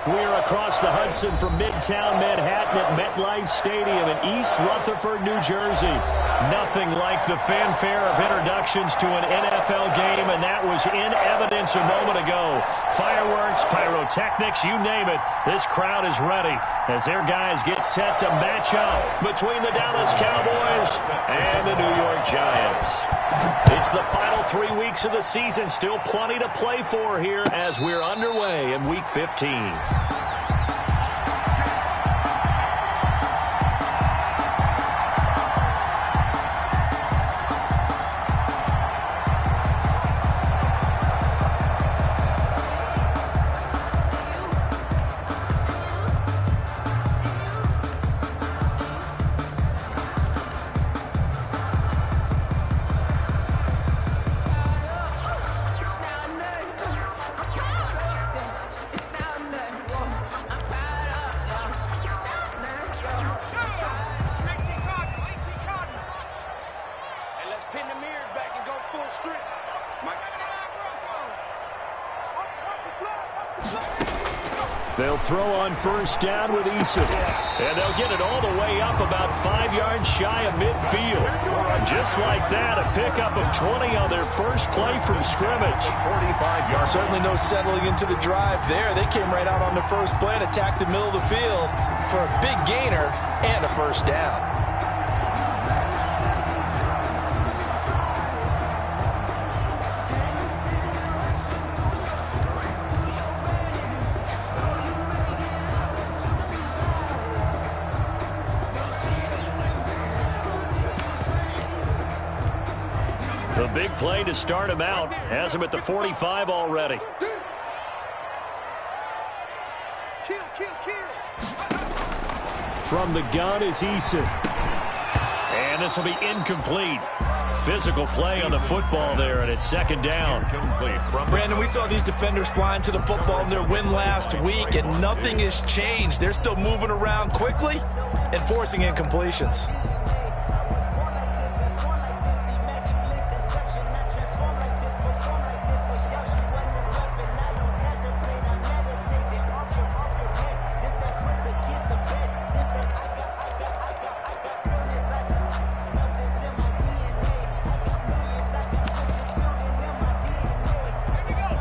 We're across the Hudson from Midtown Manhattan at MetLife Stadium in East Rutherford, New Jersey. Nothing like the fanfare of introductions to an NFL game, and that was in evidence a moment ago. Fireworks, pyrotechnics, you name it. This crowd is ready as their guys get set to match up between the Dallas Cowboys and the New York Giants. It's the final 3 weeks of the season. Still plenty to play for here as we're underway in Week 15. They'll throw on first down with Eason. And they'll get it all the way up about 5 yards shy of midfield. Just like that, a pickup of 20 on their first play from scrimmage. 45 yards. Certainly no settling into the drive there. They came right out on the first play and attacked the middle of the field for a big gainer and a first down. The big play to start him out. Has him at the 45 already. From the gun is Eason. And this will be incomplete. Physical play on the football there, and it's second down. Brandon, we saw these defenders flying to the football in their win last week, and nothing has changed. They're still moving around quickly and forcing incompletions.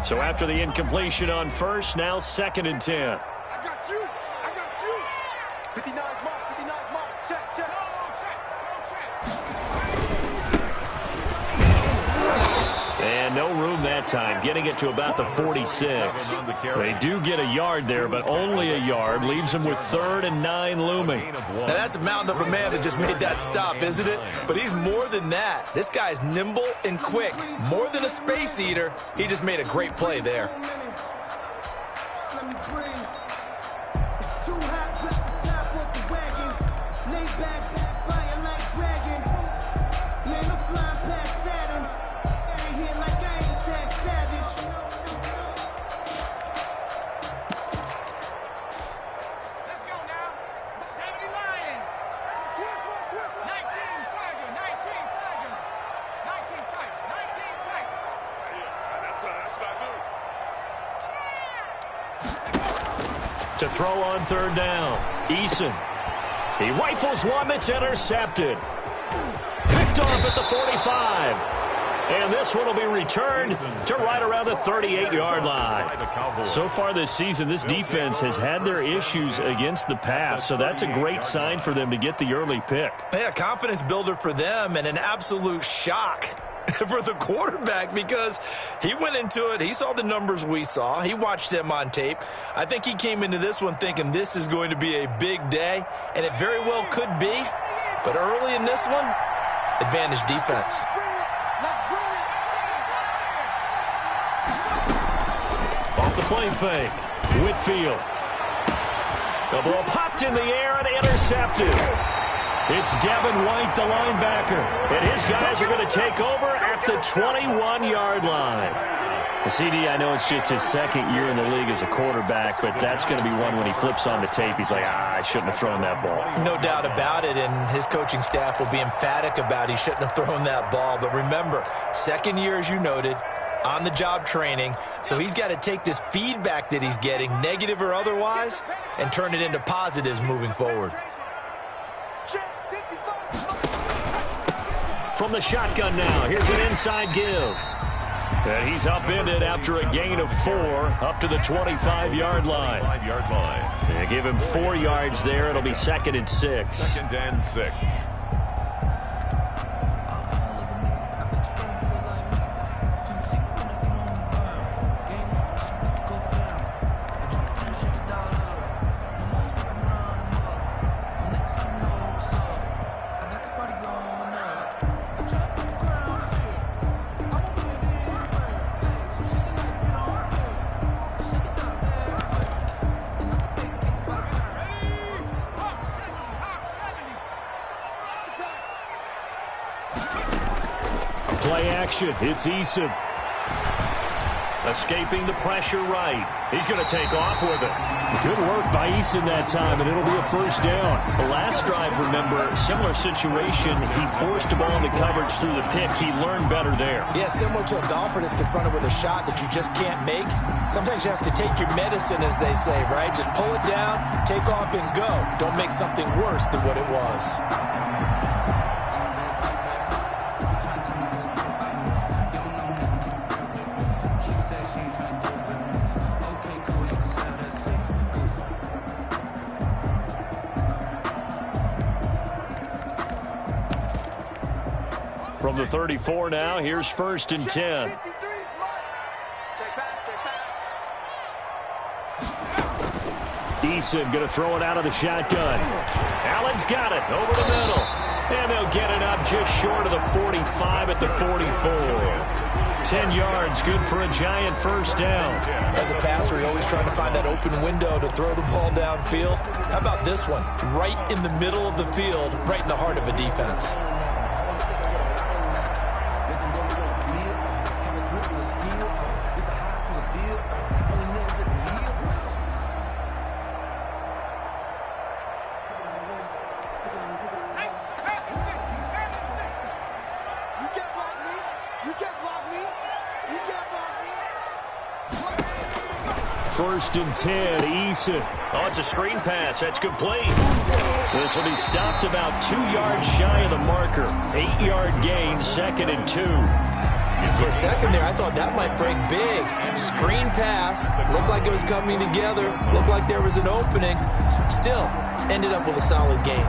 So after the incompletion on first, now 2nd and 10. I got you. 59 mark. Check. And no room that time, getting it to about the 46. They do get a yard there, but only a yard. Leaves them with 3rd and 9 looming. Now that's a mountain of a man that just made that stop, isn't it? But he's more than that. This guy's nimble and quick. More than a space eater. He just made a great play there. To throw on 3rd down, Eason. He rifles one that's intercepted. Picked off at the 45. And this one will be returned to right around the 38-yard line. So far this season, this defense has had their issues against the pass, so that's a great sign for them to get the early pick. Yeah, confidence builder for them and an absolute shock for the quarterback because he went into it. He saw the numbers we saw. He watched them on tape. I think he came into this one thinking this is going to be a big day, and it very well could be. But early in this one, advantage defense. Off the play fake, Whitfield. The ball popped in the air and intercepted. It's Devin White, the linebacker, and his guys are going to take over at the 21-yard line. The CD, I know it's just his 2nd year in the league as a quarterback, but that's going to be one when he flips on the tape, he's like, I shouldn't have thrown that ball. No doubt about it, and his coaching staff will be emphatic about he shouldn't have thrown that ball. But remember, 2nd year, as you noted, on-the-job training. So he's got to take this feedback that he's getting, negative or otherwise, and turn it into positives moving forward. From the shotgun now, here's an inside give. And he's upended after a gain of 4 up to the 25-yard line. They give him 4 yards there. It'll be 2nd and 6. 2nd and 6. Play action. It's Eason. Escaping the pressure right. He's going to take off with it. Good work by Eason that time, and it'll be a first down. The last drive, remember, similar situation. He forced a ball into coverage through the pick. He learned better there. Yeah, similar to a golfer that's confronted with a shot that you just can't make. Sometimes you have to take your medicine, as they say, right? Just pull it down, take off, and go. Don't make something worse than what it was. From the 34 now, here's 1st and 10. Eason going to throw it out of the shotgun. Allen's got it over the middle. And they'll get it up just short of the 45 at the 44. 10 yards, good for a giant first down. As a passer, you're always trying to find that open window to throw the ball downfield. How about this one? Right in the middle of the field, right in the heart of a defense. First and 10, Eason. Oh, it's a screen pass. That's complete. This will be stopped about 2 yards shy of the marker. 8-yard gain, 2nd and 2. For a second there, I thought that might break big. Screen pass. Looked like it was coming together. Looked like there was an opening. Still, ended up with a solid gain.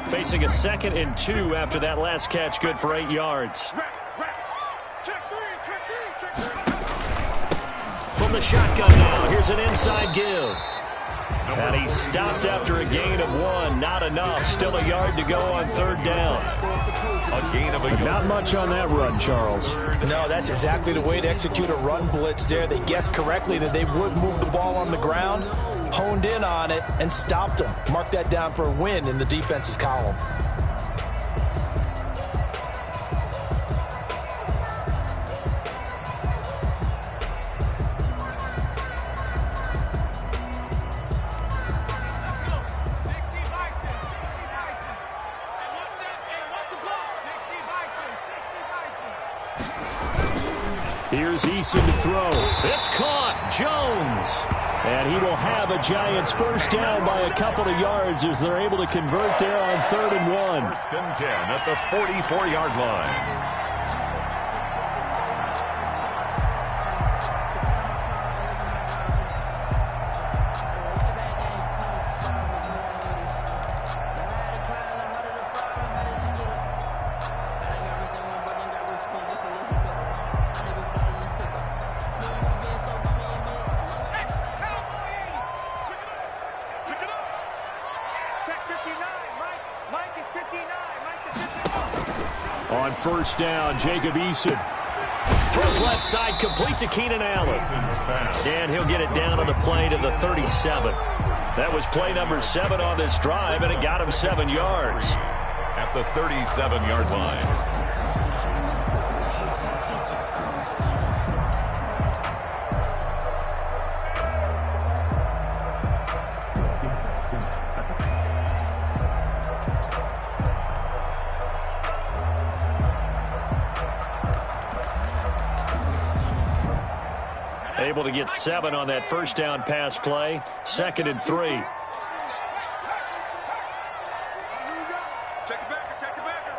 Facing a 2nd and 2 after that last catch, good for 8 yards. From the shotgun now, here's an inside give. And he's stopped after a gain of 1. Not enough. Still a yard to go on 3rd down. A gain of a yard. Not much on that run, Charles. No, that's exactly the way to execute a run blitz there. They guessed correctly that they would move the ball on the ground, honed in on it, and stopped them. Mark that down for a win in the defense's column. Here's Eason to throw. It's caught. Jones. And he will have a Giants first down by a couple of yards as they're able to convert there on 3rd and 1. 1st and 10 at the 44-yard line. On first down, Jacob Eason throws left side, complete to Keenan Allen. And he'll get it down on the play to the 37. That was play number 7 on this drive, and it got him 7 yards. At at the 37-yard line. Able to get 7 on that first down pass play. 2nd and 3. Check the backer, check the backer.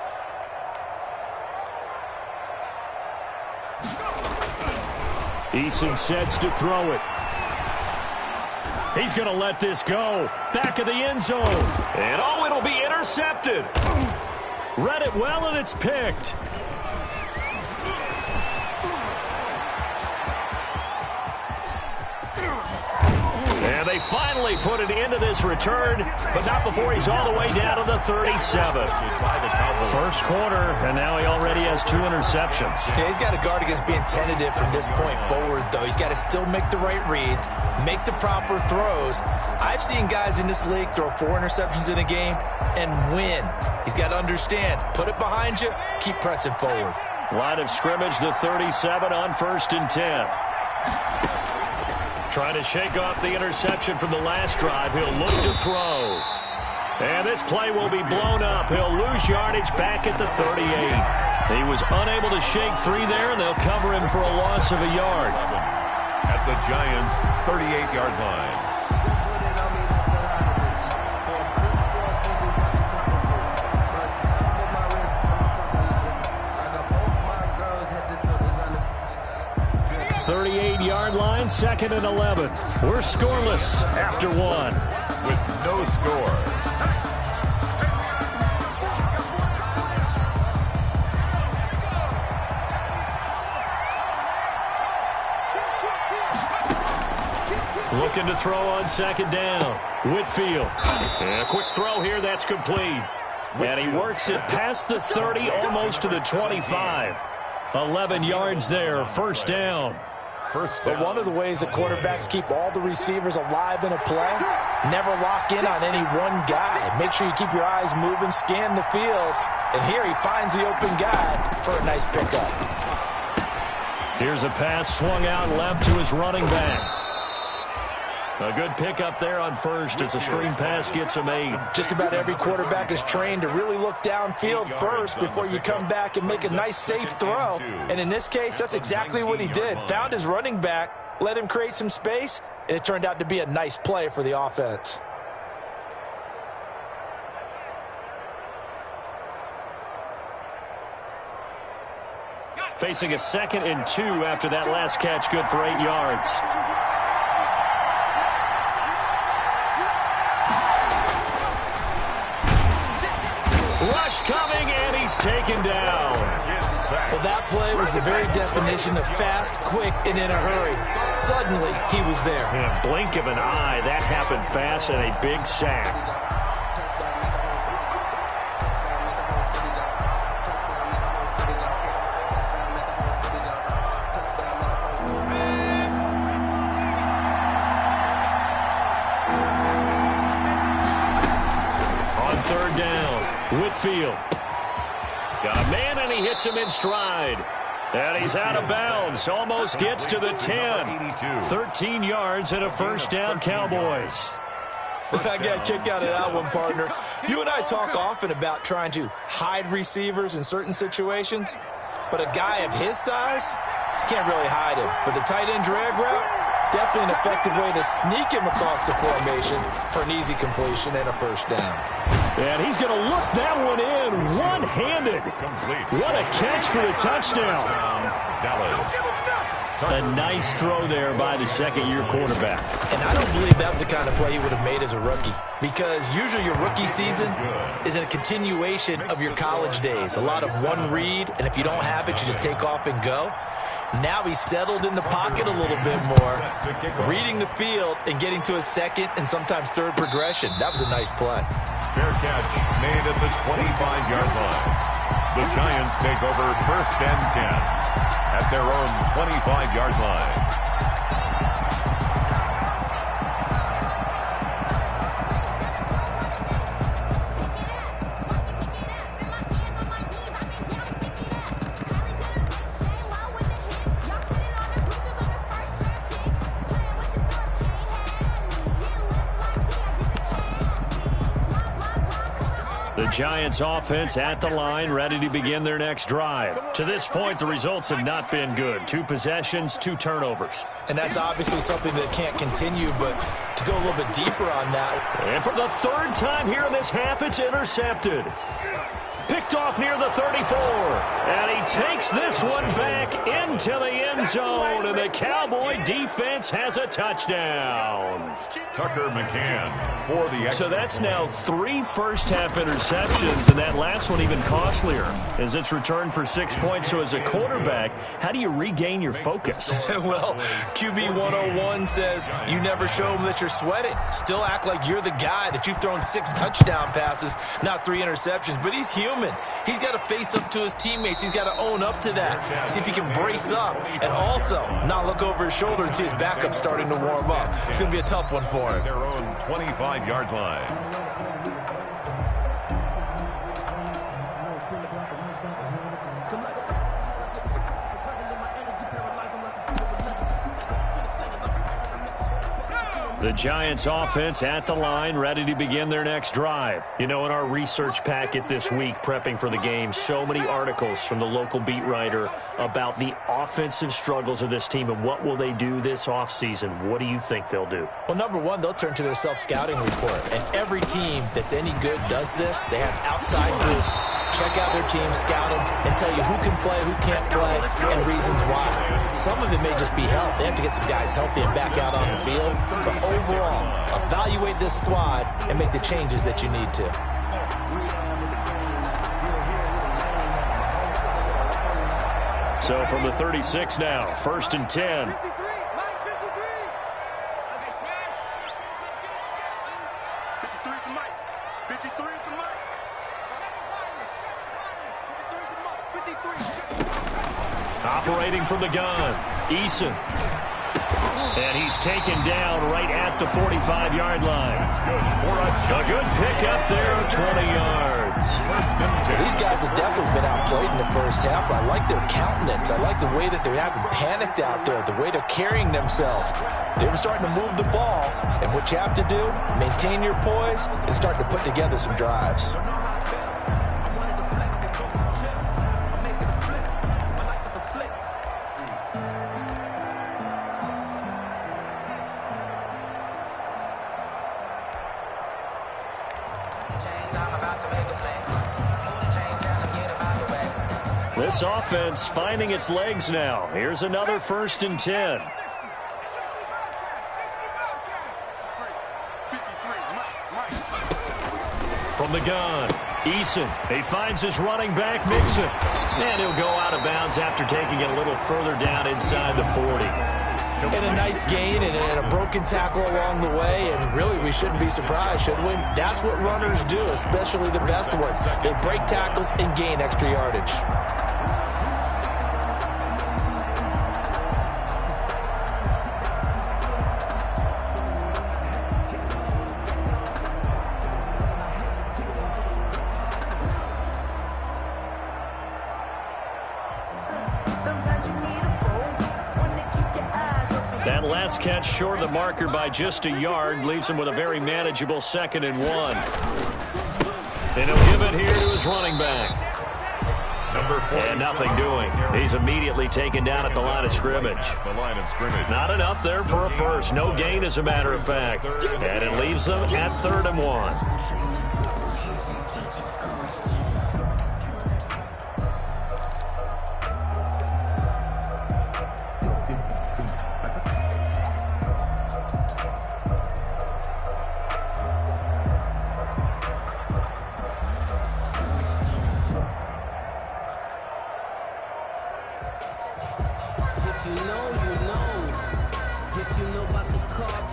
Eason sets to throw it. He's going to let this go. Back of the end zone. And oh, it'll be intercepted. Read it well, and it's picked. And they finally put an end to this return, but not before he's all the way down to the 37. First quarter, and now he already has 2 interceptions. Yeah, he's got to guard against being tentative from this point forward, though. He's got to still make the right reads, make the proper throws. I've seen guys in this league throw 4 interceptions in a game and win. He's got to understand, put it behind you, keep pressing forward. Line of scrimmage, the 37 on 1st and 10. Trying to shake off the interception from the last drive. He'll look to throw. And this play will be blown up. He'll lose yardage back at the 38. He was unable to shake free there, and they'll cover him for a loss of a yard. At the Giants' 38-yard line. Yard line, 2nd and 11. We're scoreless after 1. With no score. Looking to throw on 2nd down. Whitfield. And a quick throw here, that's complete. And he works it past the 30, almost to the 25. 11 yards there, 1st down. But one of the ways that quarterbacks keep all the receivers alive in a play, never lock in on any one guy. Make sure you keep your eyes moving, scan the field. And here he finds the open guy for a nice pickup. Here's a pass swung out left to his running back. A good pickup there on 1st as the screen pass gets him 8. Just about every quarterback is trained to really look downfield first before you come back and make a nice, safe throw. And in this case, that's exactly what he did. Found his running back, let him create some space, and it turned out to be a nice play for the offense. Facing a 2nd and 2 after that last catch, good for 8 yards. Rush coming, and he's taken down. Well, that play was the very definition of fast, quick, and in a hurry. Suddenly, he was there. In a blink of an eye, that happened fast, and a big sack. On 3rd down, Whitfield. Got a man, and he hits him in stride. And he's out of bounds. Almost gets to the 10. 13 yards and a 1st down, Cowboys. I got a kick out of that one, partner. You and I talk often about trying to hide receivers in certain situations, but a guy of his size, can't really hide him. But the tight end drag route, definitely an effective way to sneak him across the formation for an easy completion and a 1st down. And he's going to look that one in one-handed. What a catch for the touchdown. Dallas. A nice throw there by the 2nd-year quarterback. And I don't believe that was the kind of play he would have made as a rookie, because usually your rookie season is a continuation of your college days. A lot of one read, and if you don't have it, you just take off and go. Now he's settled in the pocket a little bit more, reading the field and getting to a 2nd and sometimes 3rd progression. That was a nice play. Fair catch made at the 25-yard line. The Giants take over 1st and 10 at their own 25-yard line. Giants offense at the line, ready to begin their next drive. To this point, the results have not been good. 2 possessions, 2 turnovers. And that's obviously something that can't continue, but to go a little bit deeper on that. And for the 3rd time here in this half, it's intercepted. Picked off near the 34. And he takes this one back into the end zone. And the Cowboy defense has a touchdown. Tucker McCann for the extra So that's point. now 3 first-half interceptions, and that last one even costlier as it's returned for 6 points. So as a quarterback, how do you regain your focus? Well, QB 101 says you never show them that you're sweating. Still act like you're the guy, that you've thrown 6 touchdown passes, not 3 interceptions. But he's human. He's got to face up to his teammates. He's got to own up to that. See if he can brace up and also not look over his shoulder and see his backup starting to warm up. It's going to be a tough one for him. Their own 25-yard line. The Giants offense at the line, ready to begin their next drive. You know, in our research packet this week, prepping for the game, so many articles from the local beat writer about the offensive struggles of this team and what will they do this offseason. What do you think they'll do? Well, number one, they'll turn to their self-scouting report. And every team that's any good does this. They have outside groups. Check out their team, scout them, and tell you who can play, who can't play, and reasons why. Some of it may just be health. They have to get some guys healthy and back out on the field. But overall, evaluate this squad and make the changes that you need to. So from the 36 now, 1st and 10. 53, Mike, 53. 53 for Mike. 53 for Mike. 53 for Mike. 53. Operating from the gun, Eason. And he's taken down right at the 45-yard line. A good pickup there of 20 yards. These guys have definitely been outplayed in the first half. I like their countenance. I like the way that they haven't panicked out there, the way they're carrying themselves. They were starting to move the ball, and what you have to do, maintain your poise and start to put together some drives. This offense finding its legs now. Here's another 1st and 10. 53, Mike. From the gun, Eason. He finds his running back, Mixon. And he'll go out of bounds after taking it a little further down inside the 40. And a nice gain and a broken tackle along the way, and really we shouldn't be surprised, should we? That's what runners do, especially the best ones. They break tackles and gain extra yardage. That last catch short of the marker by just a yard leaves him with a very manageable 2nd and 1. And he'll give it here to his running back. And nothing doing. He's immediately taken down at the line of scrimmage. Not enough there for a first. No gain, as a matter of fact. And it leaves them at 3rd and 1.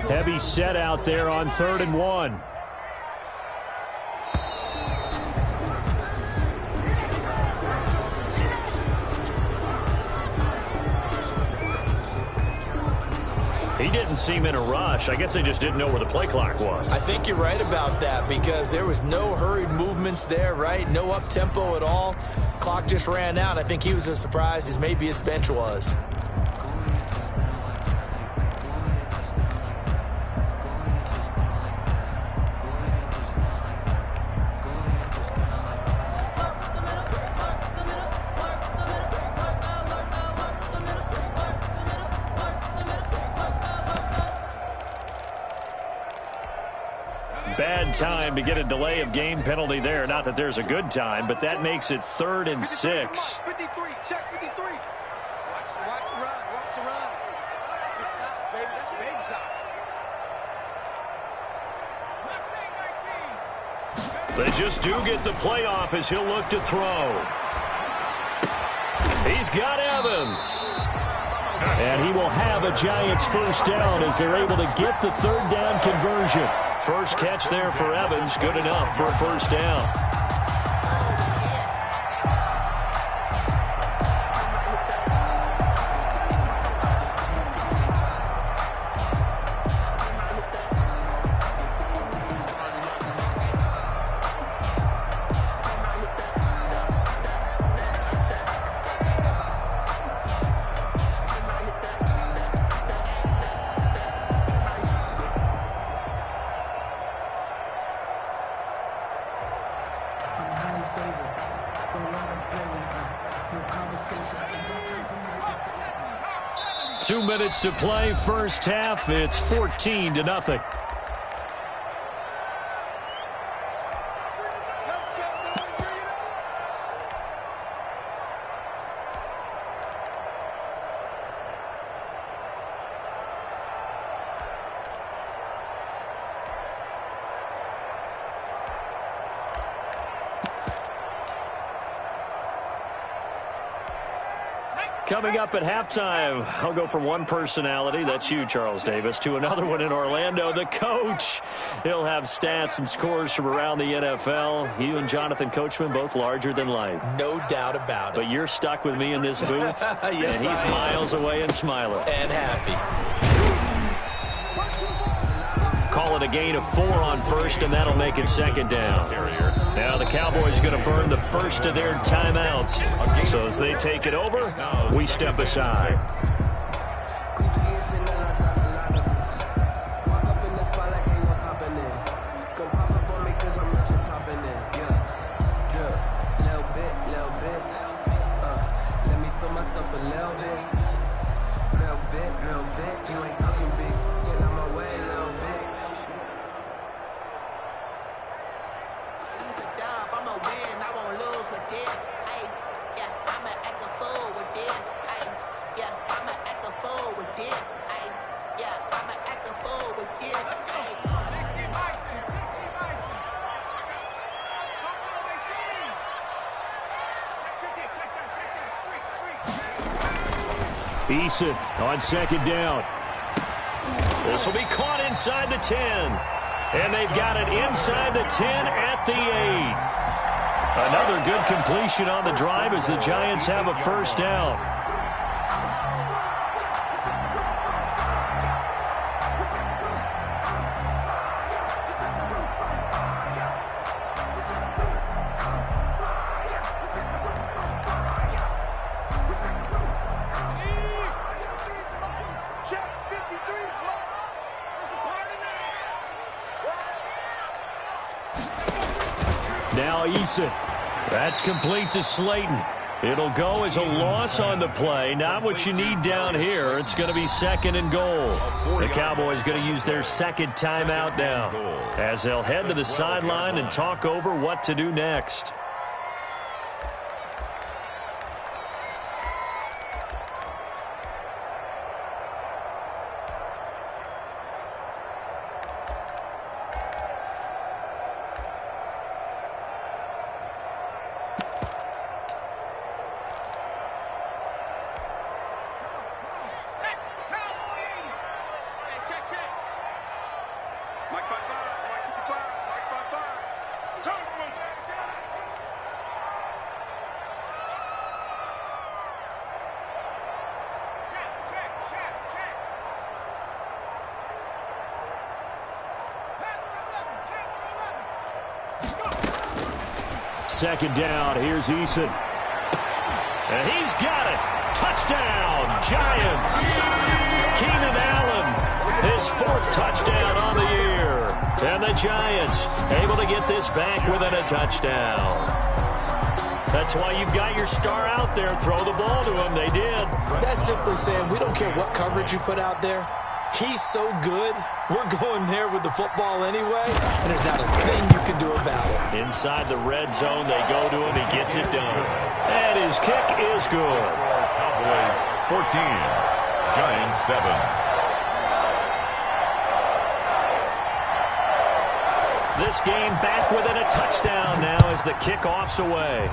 Heavy set out there on 3rd and 1. He didn't seem in a rush. I guess they just didn't know where the play clock was. I think you're right about that because there was no hurried movements there, right? No up-tempo at all. Clock just ran out. I think he was as surprised as maybe his bench was. bad time to get a delay of game penalty there. Not that there's a good time, but that makes it 3rd and 6. 53, check 53. Watch the run, watch the run. Good side, baby, that's baby side. They just do get the playoff as he'll look to throw. He's got Evans. And he will have a Giants first down as they're able to get the 3rd down conversion. First catch there for Evans, good enough for a first down. Two minutes to play, first half. It's 14-0. Coming up at halftime, I'll go from one personality, that's you, Charles Davis, to another one in Orlando, the coach. He'll have stats and scores from around the NFL. You and Jonathan Coachman, both larger than life. No doubt about it. But you're stuck with me in this booth, yes, and he's miles away and smiling. And happy. Call it a gain of 4 on first, and that'll make it 2nd down. Now the Cowboys going to burn the first of their timeouts. So as they take it over, we step aside. Eason on 2nd down. This will be caught inside the 10. And they've got it inside the 10 at the 8. Another good completion on the drive as the Giants have a first down. Now Eason. That's complete to Slayton. It'll go as a loss on the play. Not what you need down here. It's going to be 2nd and goal. The Cowboys going to use their 2nd timeout now as they'll head to the sideline and talk over what to do next. Second down, here's Eason. And he's got it. Touchdown, Giants. Keenan Allen, his 4th touchdown on the year. And the Giants able to get this back within a touchdown. That's why you've got your star out there. Throw the ball to him. They did. That's simply saying we don't care what coverage you put out there. He's so good. We're going there with the football anyway, and there's not a thing you can do about it. Inside the red zone, they go to him. He gets it done. And his kick is good. Cowboys 14, Giants 7. This game back within a touchdown now as the kickoff's away.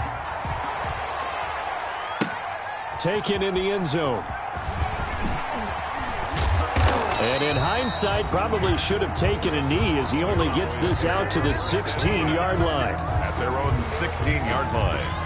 Taken in the end zone. And in hindsight, probably should have taken a knee as he only gets this out to the 16-yard line. At their own 16-yard line.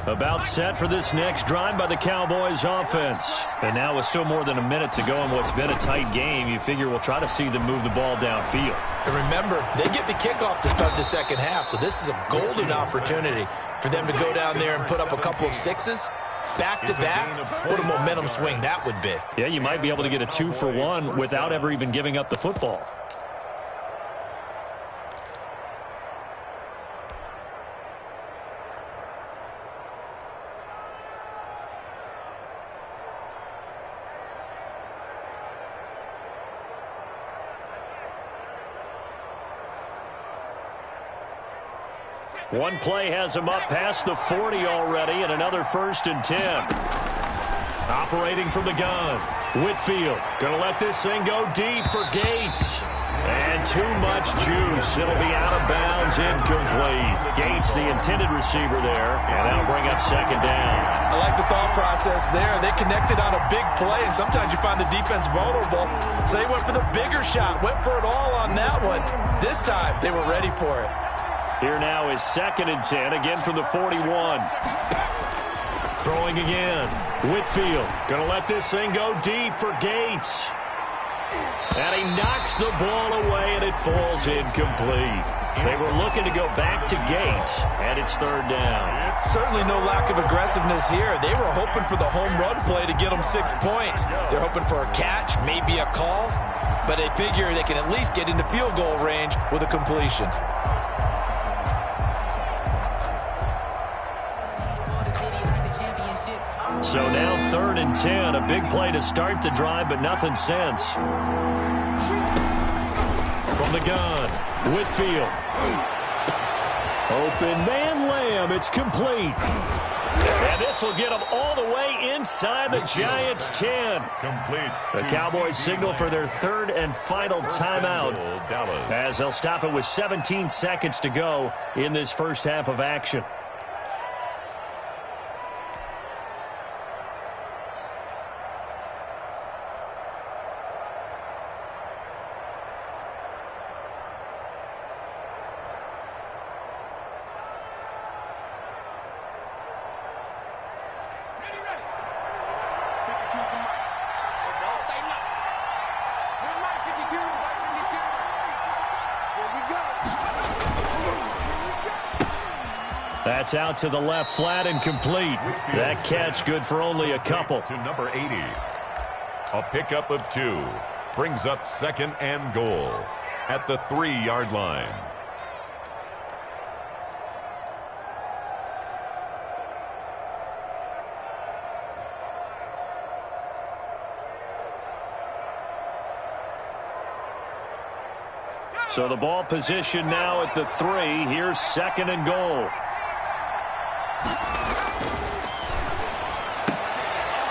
About set for this next drive by the Cowboys offense. And now with still more than a minute to go in what's been a tight game, you figure we'll try to see them move the ball downfield. And remember, they get the kickoff to start the second half, so this is a golden opportunity for them to go down there and put up a couple of sixes. Back-to-back, what a momentum swing that would be. Yeah, you might be able to get a 2-for-1 without ever even giving up the football. One play has him up past the 40 already, and another 1st and 10. Operating from the gun. Whitfield going to let this thing go deep for Gates. And too much juice. It'll be out of bounds, incomplete. Gates, the intended receiver there, and that'll bring up second down. I like the thought process there. They connected on a big play, and sometimes you find the defense vulnerable. So they went for the bigger shot, went for it all on that one. This time, they were ready for it. Here now is 2nd and 10, again from the 41. Throwing again. Whitfield going to let this thing go deep for Gates. And he knocks the ball away, and it falls incomplete. They were looking to go back to Gates, and it's 3rd down. Certainly no lack of aggressiveness here. They were hoping for the home run play to get them 6 points. They're hoping for a catch, maybe a call, but they figure they can at least get into field goal range with a completion. So now 3rd and 10, a big play to start the drive, but nothing since. From the gun, Whitfield. Open man, Lamb, it's complete. And this will get them all the way inside the Giants' 10. Complete. The Cowboys signal for their 3rd and final timeout as they'll stop it with 17 seconds to go in this first half of action. That's out to the left, flat and complete. That catch good for only a couple. To number 80. A pickup of 2. Brings up 2nd and goal at the 3-yard line. So the ball position now at the 3. Here's 2nd and goal.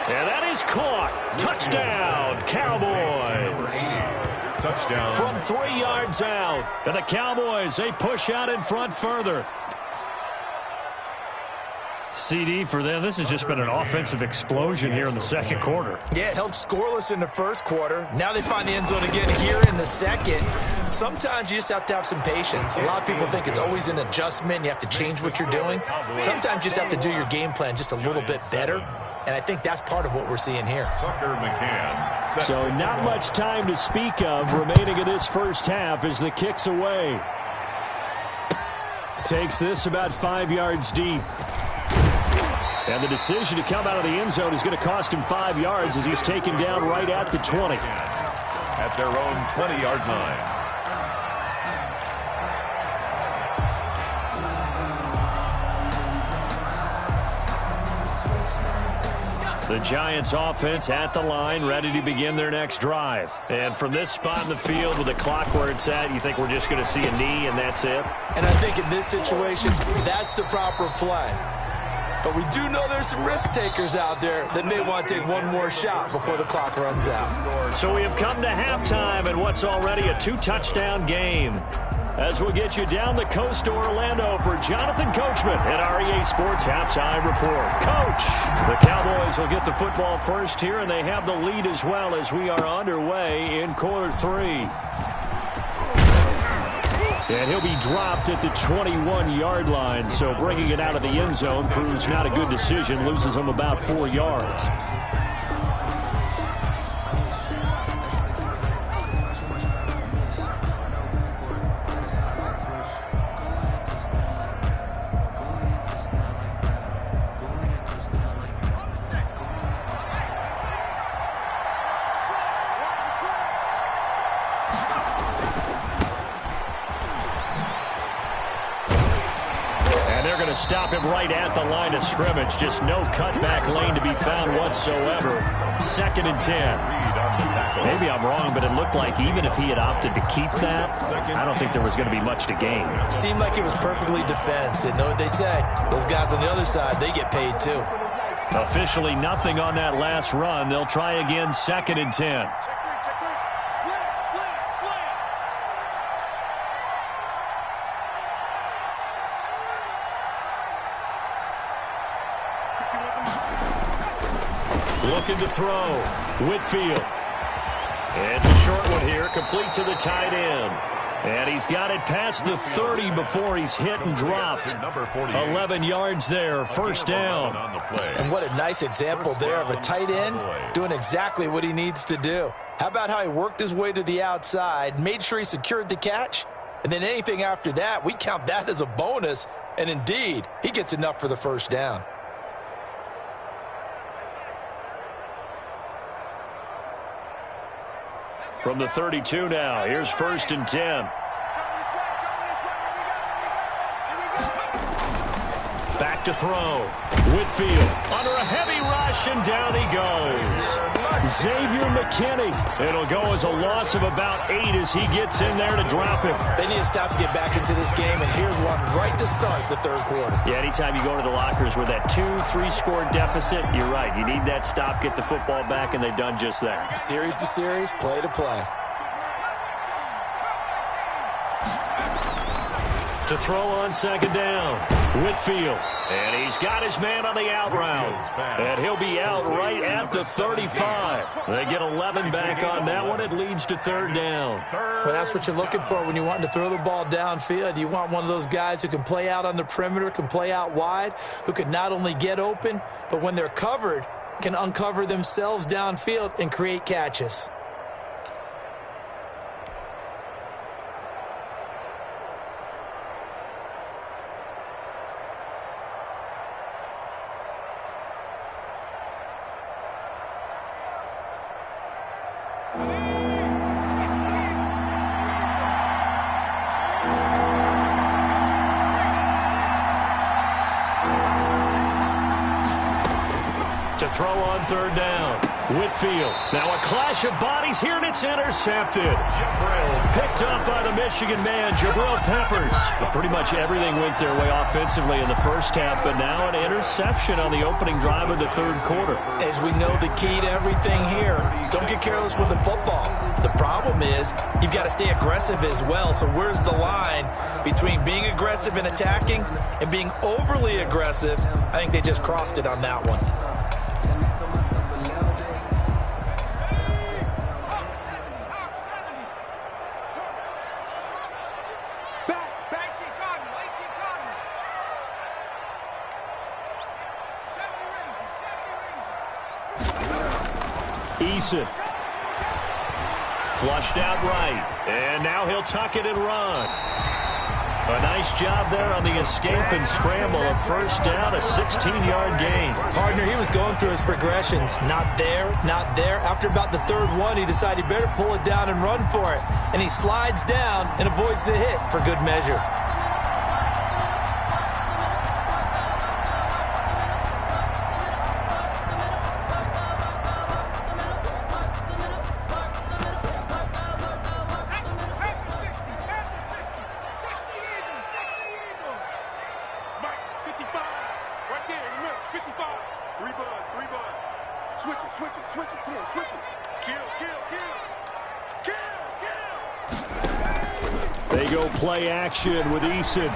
And that is caught. Touchdown, Cowboys. Touchdown. From 3 yards out. And the Cowboys, they push out in front further. CD for them. This has just been an offensive explosion here in the second quarter. Yeah, it held scoreless in the first quarter. Now they find the end zone again here in the second. Sometimes you just have to have some patience. A lot of people think it's always an adjustment. You have to change what you're doing. Sometimes you just have to do your game plan just a little bit better. And I think that's part of what we're seeing here. Tucker McCann. So not much time to speak of remaining in this first half as the kick's away. Takes this about 5 yards deep. And the decision to come out of the end zone is going to cost him 5 yards as he's taken down right at the 20. At their own 20-yard line. The Giants offense at the line, ready to begin their next drive. And from this spot in the field with the clock where it's at, you think we're just going to see a knee and that's it? And I think in this situation, that's the proper play. But we do know there's some risk takers out there that may want to take one more shot before the clock runs out. So we have come to halftime in what's already a 2-touchdown game. As we'll get you down the coast to Orlando for Jonathan Coachman at REA Sports Halftime Report. Coach, the Cowboys will get the football first here, and they have the lead as well as we are underway in quarter 3. And he'll be dropped at the 21-yard line, so bringing it out of the end zone proves not a good decision, loses him about 4 yards. Stop him right at the line of scrimmage. Just no cutback lane to be found whatsoever. 2nd and 10. Maybe I'm wrong, but it looked like even if he had opted to keep that, I don't think there was going to be much to gain. Seemed like it was perfectly defense. And know what they say? Those guys on the other side, they get paid too. Officially nothing on that last run. They'll try again 2nd and 10. Looking to throw. Whitfield. It's a short one here, complete to the tight end. And he's got it past the 30 before he's hit and dropped. 11 yards there, first down. And what a nice example there of a tight end doing exactly what he needs to do. How about how he worked his way to the outside, made sure he secured the catch, and then anything after that, we count that as a bonus. And indeed, he gets enough for the first down. From the 32 now, here's 1st and 10. Back to throw. Whitfield under a heavy rush, and down he goes. Xavier McKinney. It'll go as a loss of about 8 as he gets in there to drop him. They need to stop to get back into this game, and here's one right to start the 3rd quarter. Yeah, anytime you go to the lockers with that 2-3 score deficit, you're right. You need that stop, get the football back, and they've done just that. Series to series, play to play. To throw on 2nd down. Whitfield. And he's got his man on the out route. And he'll be out right at the 35. They get 11 back on that one. It leads to 3rd down. Well, that's what you're looking for when you want to throw the ball downfield. You want one of those guys who can play out on the perimeter, can play out wide, who can not only get open, but when they're covered, can uncover themselves downfield and create catches. To throw on 3rd down. Whitfield. Now a clash of bodies here, and it's intercepted. Picked up by the Michigan man, Jabril Peppers. But pretty much everything went their way offensively in the first half, but now an interception on the opening drive of the 3rd quarter. As we know, the key to everything here, don't get careless with the football. The problem is you've got to stay aggressive as well. So where's the line between being aggressive and attacking and being overly aggressive? I think they just crossed it on that one. Eason. Flushed out right. And now he'll tuck it and run. A nice job there on the escape and scramble. A first down, a 16-yard gain. Partner, he was going through his progressions. Not there, not there. After about the third one, he decided he better pull it down and run for it. And he slides down and avoids the hit for good measure. Switch it, come on, switch it. Kill. They go play action with Eason.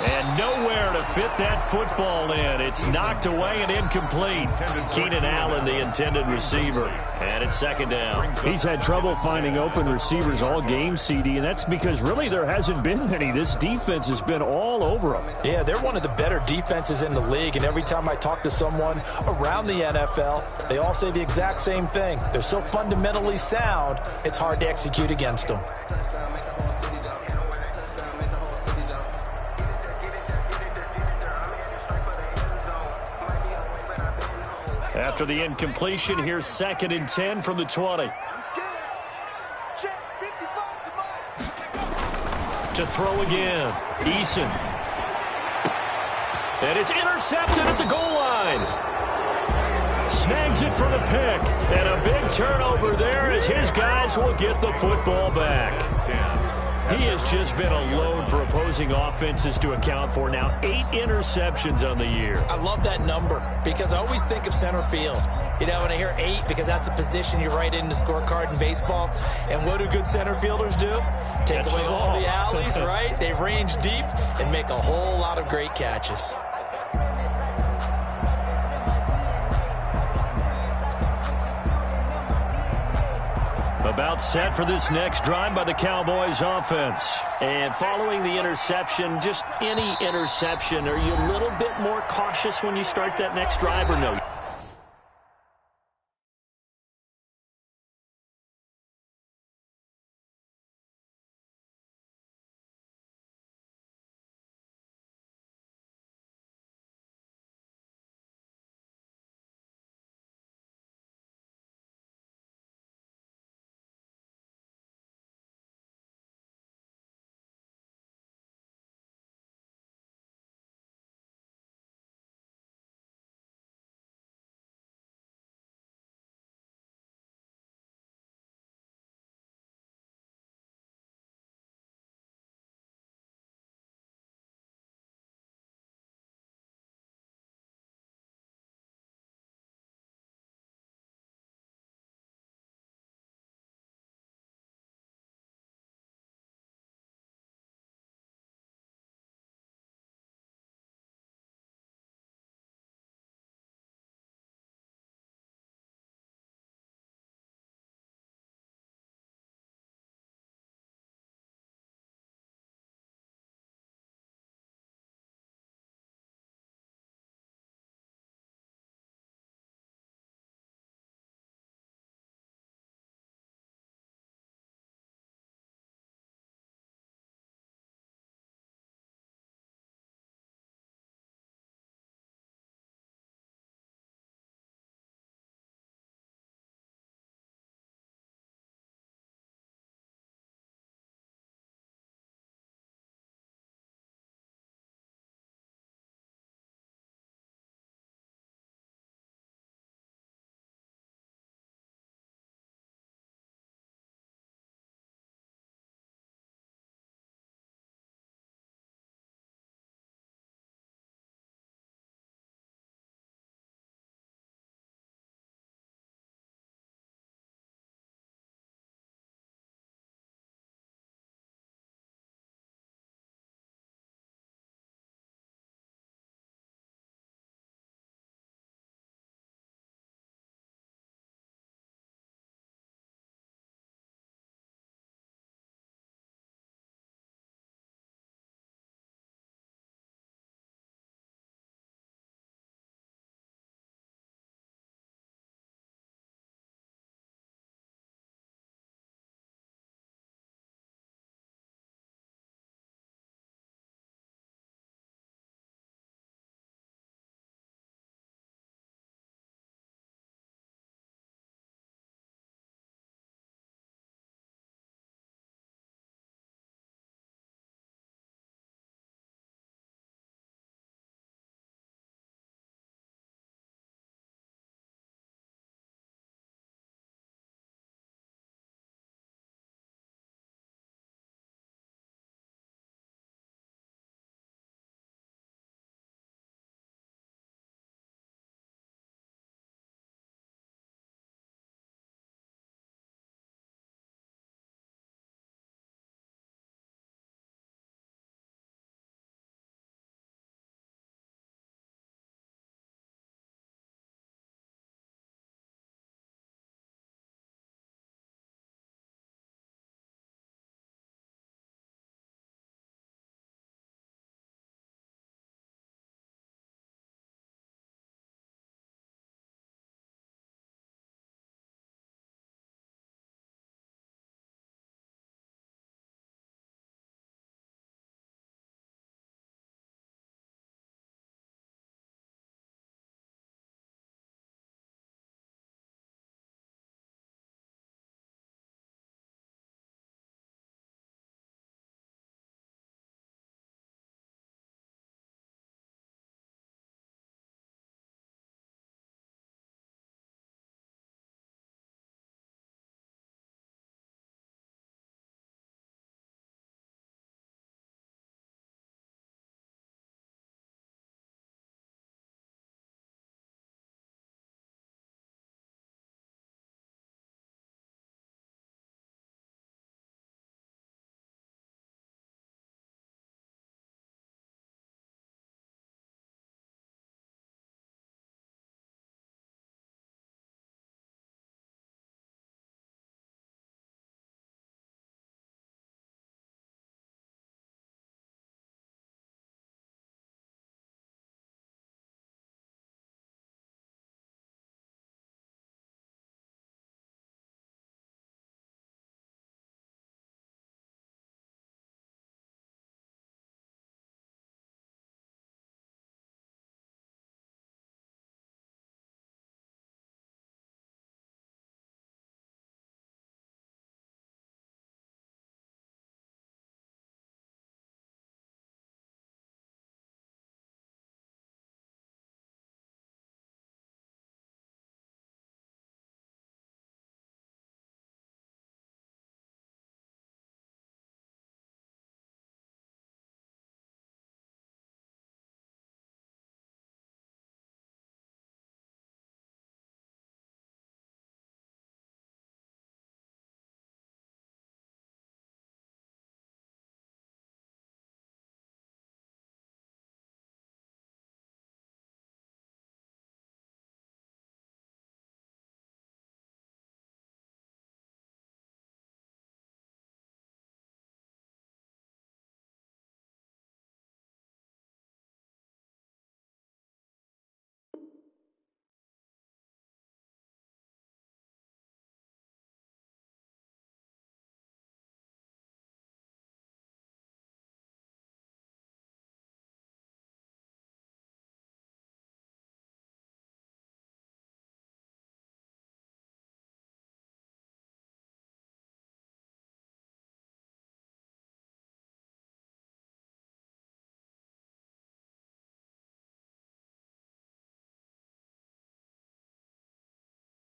And nowhere to fit that football in. It's knocked away and incomplete. Keenan Allen, the intended receiver. And it's second down. He's had trouble finding open receivers all game, CD, and that's because really there hasn't been many. This defense has been all over them. Yeah, they're one of the better defenses in the league, and every time I talk to someone around the NFL, they all say the exact same thing. They're so fundamentally sound, it's hard to execute against them. After the incompletion, here's 2nd and 10 from the 20. To throw again, Eason. And it's intercepted at the goal line. Snags it for the pick. And a big turnover there as his guys will get the football back. He has just been a load for opposing offenses to account for. Now 8 interceptions on the year. I love that number because I always think of center field. You know, when I hear 8, because that's the position you write in the scorecard in baseball. And what do good center fielders do? Take away all the alleys, right? They range deep and make a whole lot of great catches. About set for this next drive by the Cowboys offense. And following the interception, just any interception, are you a little bit more cautious when you start that next drive or no?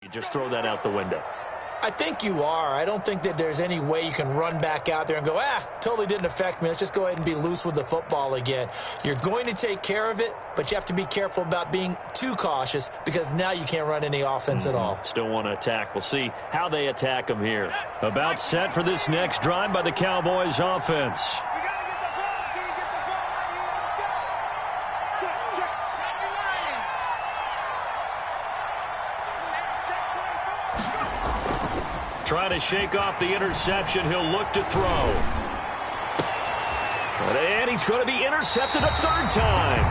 You just throw that out the window. I think you are. I don't think that there's any way you can run back out there and go, totally didn't affect me. Let's just go ahead and be loose with the football again. You're going to take care of it, but you have to be careful about being too cautious because now you can't run any offense at all. Still want to attack. We'll see how they attack them here. About set for this next drive by the Cowboys offense. Trying to shake off the interception. He'll look to throw. And he's going to be intercepted a third time.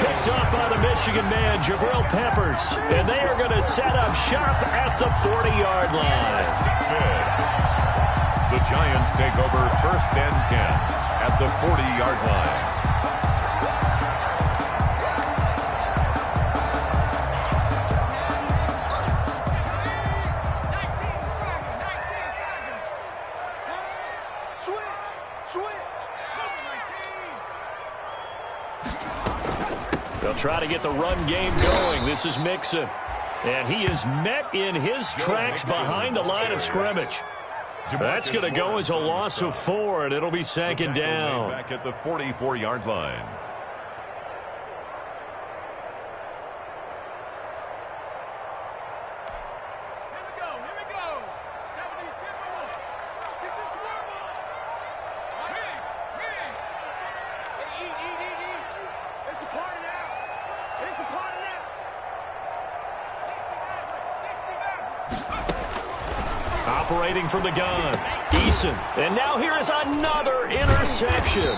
Picked off by the Michigan man, Jabril Peppers. And they are going to set up shop at the 40-yard line. The Giants take over 1st and 10 at the 40-yard line. They'll try to get the run game going. This is Mixon. And he is met in his tracks behind the line of scrimmage. That's going to go as a loss of 4, and it'll be second down. Back at the 44-yard line. Operating from the gun, Eason. And now here is another interception.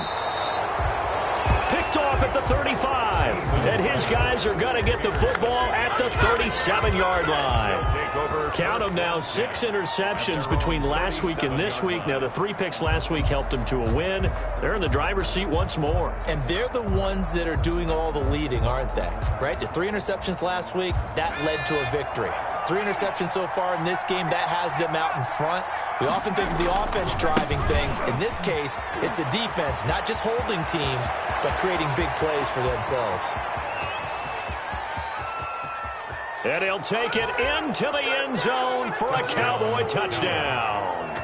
Picked off at the 35. And his guys are going to get the football at the 37-yard line. Count them now, 6 interceptions between last week and this week. Now, the 3 picks last week helped them to a win. They're in the driver's seat once more. And they're the ones that are doing all the leading, aren't they? Right? The 3 interceptions last week, that led to a victory. 3 interceptions so far in this game, that has them out in front. We often think of the offense driving things. In this case, it's the defense, not just holding teams, but creating big plays for themselves. And he'll take it into the end zone for a Cowboy touchdown.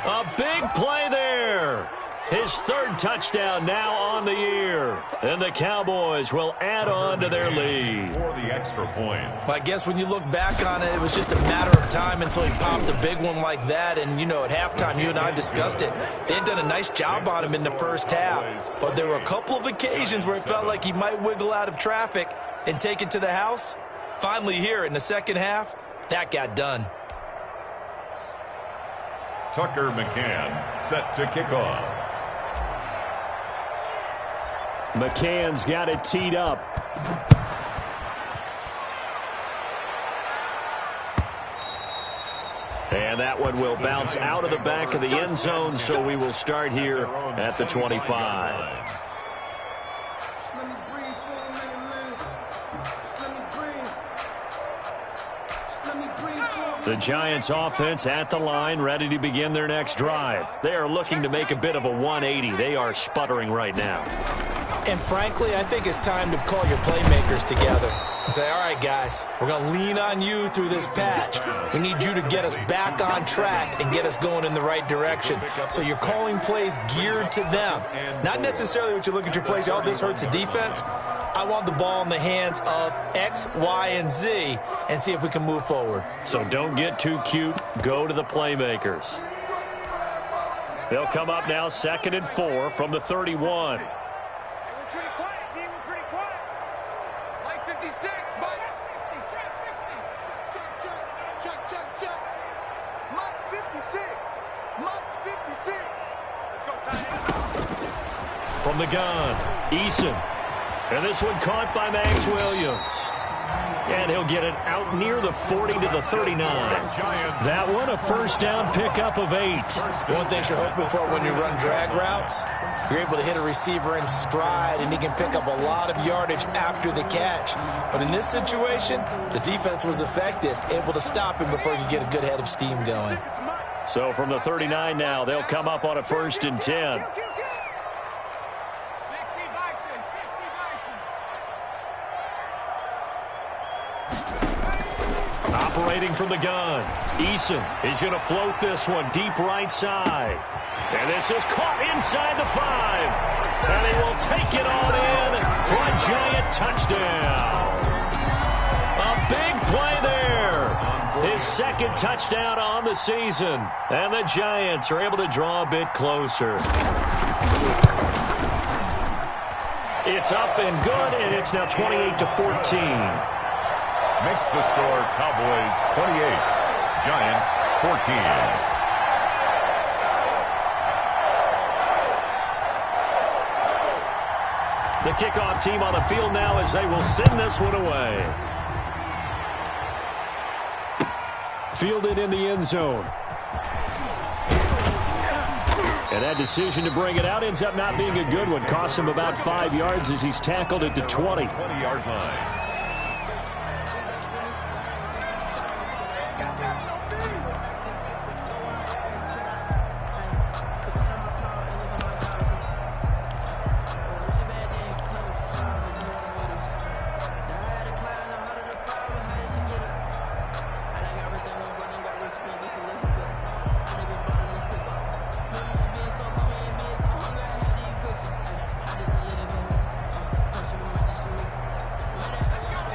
A big play there. His 3rd touchdown now on the year. And the Cowboys will add on to their lead. For the extra point. Well, I guess when you look back on it, it was just a matter of time until he popped a big one like that. And, you know, at halftime, you and I discussed it. They had done a nice job on him in the first half. But there were a couple of occasions where it felt like he might wiggle out of traffic and take it to the house. Finally here in the second half, that got done. Tucker McCann set to kick off. McCann's got it teed up. And that one will bounce out of the back of the end zone, so we will start here at the 25. The Giants offense at the line, ready to begin their next drive. They are looking to make a bit of a 180. They are sputtering right now. And frankly, I think it's time to call your playmakers together and say, all right, guys, we're going to lean on you through this patch. We need you to get us back on track and get us going in the right direction. So you're calling plays geared to them. Not necessarily what you look at your plays, oh, this hurts the defense. I want the ball in the hands of X, Y, and Z and see if we can move forward. So don't get too cute. Go to the playmakers. They'll come up now 2nd and 4 from the 31. From the gun, Eason. And this one caught by Max Williams. And he'll get it out near the 40 to the 39. That one, a first down pickup of 8. One thing you're hoping for when you run drag routes, you're able to hit a receiver in stride, and he can pick up a lot of yardage after the catch. But in this situation, the defense was effective, able to stop him before he could get a good head of steam going. So from the 39 now, they'll come up on a 1st and 10. Operating from the gun, Eason. He's going to float this one deep right side. And this is caught inside the 5. And he will take it on in for a Giant touchdown. A big play there. His second touchdown on the season. And the Giants are able to draw a bit closer. It's up and good, and it's now 28-14. Makes the score Cowboys 28, Giants 14. The kickoff team on the field now as they will send this one away. Fielded in the end zone. And that decision to bring it out ends up not being a good one. Cost him about 5 yards as he's tackled at the 20. 20-yard line.